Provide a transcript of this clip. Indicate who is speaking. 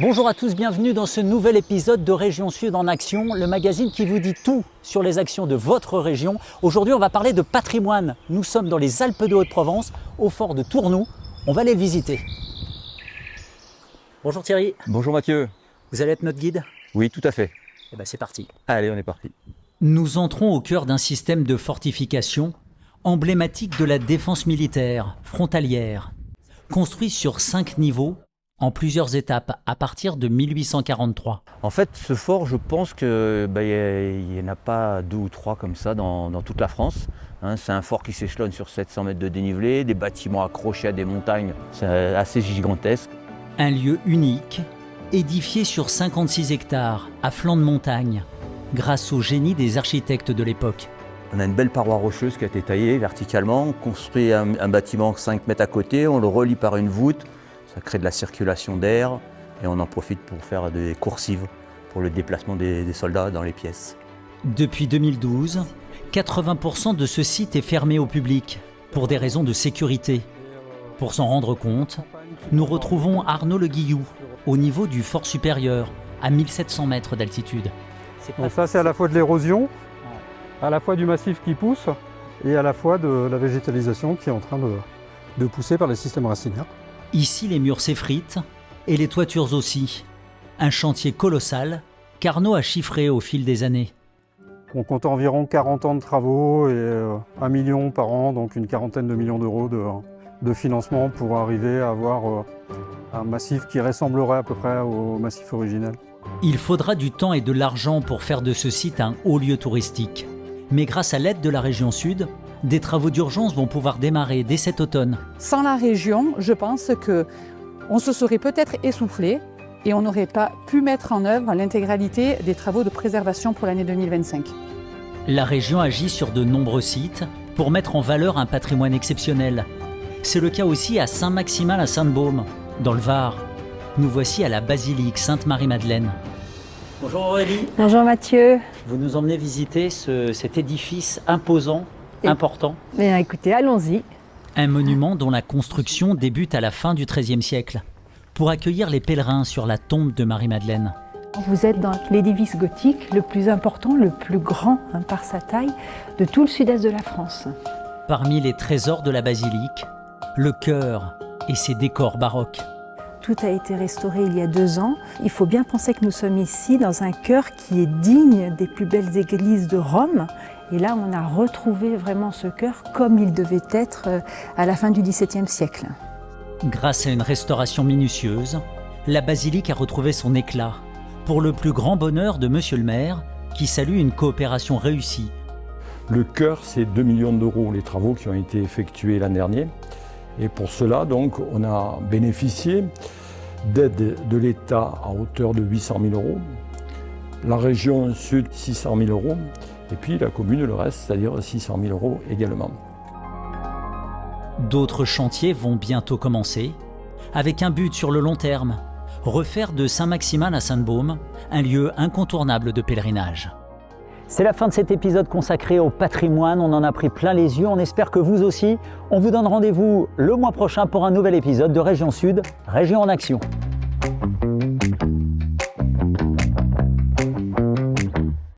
Speaker 1: Bonjour à tous, bienvenue dans ce nouvel épisode de Région Sud en Action, le magazine qui vous dit tout sur les actions de votre région. Aujourd'hui, on va parler de patrimoine. Nous sommes dans les Alpes de Haute-Provence, au fort de Tournoux. On va aller le visiter. Bonjour Thierry.
Speaker 2: Bonjour Mathieu.
Speaker 1: Vous allez être notre guide?
Speaker 2: Oui, tout à fait.
Speaker 1: Eh bien, c'est parti.
Speaker 2: Allez, on est parti.
Speaker 1: Nous entrons au cœur d'un système de fortification emblématique de la défense militaire frontalière, construit sur 5 niveaux en plusieurs étapes à partir de 1843.
Speaker 2: En fait, ce fort, je pense qu'il n'y en a pas 2 ou 3 comme ça dans toute la France. C'est un fort qui s'échelonne sur 700 mètres de dénivelé, des bâtiments accrochés à des montagnes, c'est assez gigantesque.
Speaker 1: Un lieu unique, édifié sur 56 hectares, à flanc de montagne, grâce au génie des architectes de l'époque.
Speaker 2: On a une belle paroi rocheuse qui a été taillée verticalement, on construit un bâtiment 5 mètres à côté, on le relie par une voûte, ça crée de la circulation d'air et on en profite pour faire des coursives pour le déplacement des soldats dans les pièces.
Speaker 1: Depuis 2012, 80% de ce site est fermé au public pour des raisons de sécurité. Pour s'en rendre compte, nous retrouvons Arnaud Le Guillou au niveau du fort supérieur, à 1700 mètres d'altitude.
Speaker 3: Donc ça, c'est à la fois de l'érosion, à la fois du massif qui pousse et à la fois de la végétalisation qui est en train de pousser par les systèmes racinaires.
Speaker 1: Ici, les murs s'effritent et les toitures aussi. Un chantier colossal qu'Arnaud a chiffré au fil des années.
Speaker 3: On compte environ 40 ans de travaux et 1 million par an, donc une quarantaine de millions d'euros de financement pour arriver à avoir un massif qui ressemblerait à peu près au massif originel.
Speaker 1: Il faudra du temps et de l'argent pour faire de ce site un haut lieu touristique. Mais grâce à l'aide de la région Sud, des travaux d'urgence vont pouvoir démarrer dès cet automne.
Speaker 4: Sans la région, je pense qu'on se serait peut-être essoufflé et on n'aurait pas pu mettre en œuvre l'intégralité des travaux de préservation pour l'année 2025.
Speaker 1: La région agit sur de nombreux sites pour mettre en valeur un patrimoine exceptionnel. C'est le cas aussi à Saint-Maximin à Sainte-Baume, dans le Var. Nous voici à la basilique Sainte-Marie-Madeleine. Bonjour Aurélie.
Speaker 5: Bonjour Mathieu.
Speaker 1: Vous nous emmenez visiter cet édifice imposant, important.
Speaker 5: Bien écoutez, allons-y.
Speaker 1: Un monument dont la construction débute à la fin du XIIIe siècle, pour accueillir les pèlerins sur la tombe de Marie-Madeleine.
Speaker 5: Vous êtes dans l'édifice gothique le plus important, le plus grand par sa taille, de tout le sud-est de la France.
Speaker 1: Parmi les trésors de la basilique, le chœur et ses décors baroques.
Speaker 5: Tout a été restauré il y a 2 ans. Il faut bien penser que nous sommes ici dans un chœur qui est digne des plus belles églises de Rome. Et là, on a retrouvé vraiment ce chœur comme il devait être à la fin du XVIIe siècle.
Speaker 1: Grâce à une restauration minutieuse, la basilique a retrouvé son éclat, pour le plus grand bonheur de Monsieur le maire, qui salue une coopération réussie.
Speaker 6: Le chœur, c'est 2 millions d'euros, les travaux qui ont été effectués l'an dernier. Et pour cela, donc, on a bénéficié d'aide de l'État à hauteur de 800 000 euros, la région Sud 600 000 euros, et puis la commune le reste, c'est-à-dire 600 000 euros également.
Speaker 1: D'autres chantiers vont bientôt commencer, avec un but sur le long terme, refaire de Saint-Maximin à Sainte-Baume un lieu incontournable de pèlerinage. C'est la fin de cet épisode consacré au patrimoine, on en a pris plein les yeux, on espère que vous aussi. On vous donne rendez-vous le mois prochain pour un nouvel épisode de Région Sud, Région en Action.